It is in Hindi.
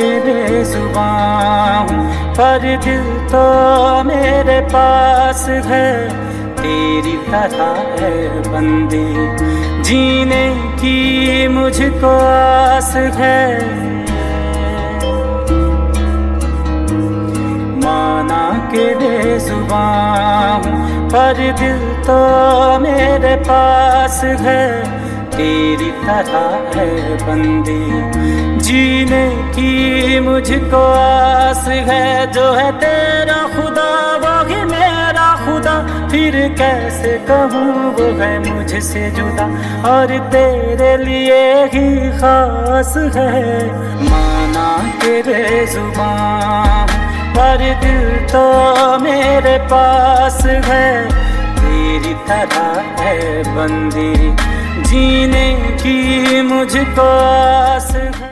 के बेजुबां हूँ, पर दिल तो मेरे पास है। तेरी तरह है बंदी, जीने की मुझको आस है। माना के बेजुबां हूँ, पर दिल तो मेरे पास है। तेरी तरह है बंदी, जीने की मुझको आस है। जो है तेरा खुदा वो ही मेरा खुदा, फिर कैसे कहूँ वो है मुझसे जुदा, और तेरे लिए ही खास है। माना के बेजुबां पर दिल तो मेरे पास है। तेरी तरह है बंदी, जीने की मुझको आस है।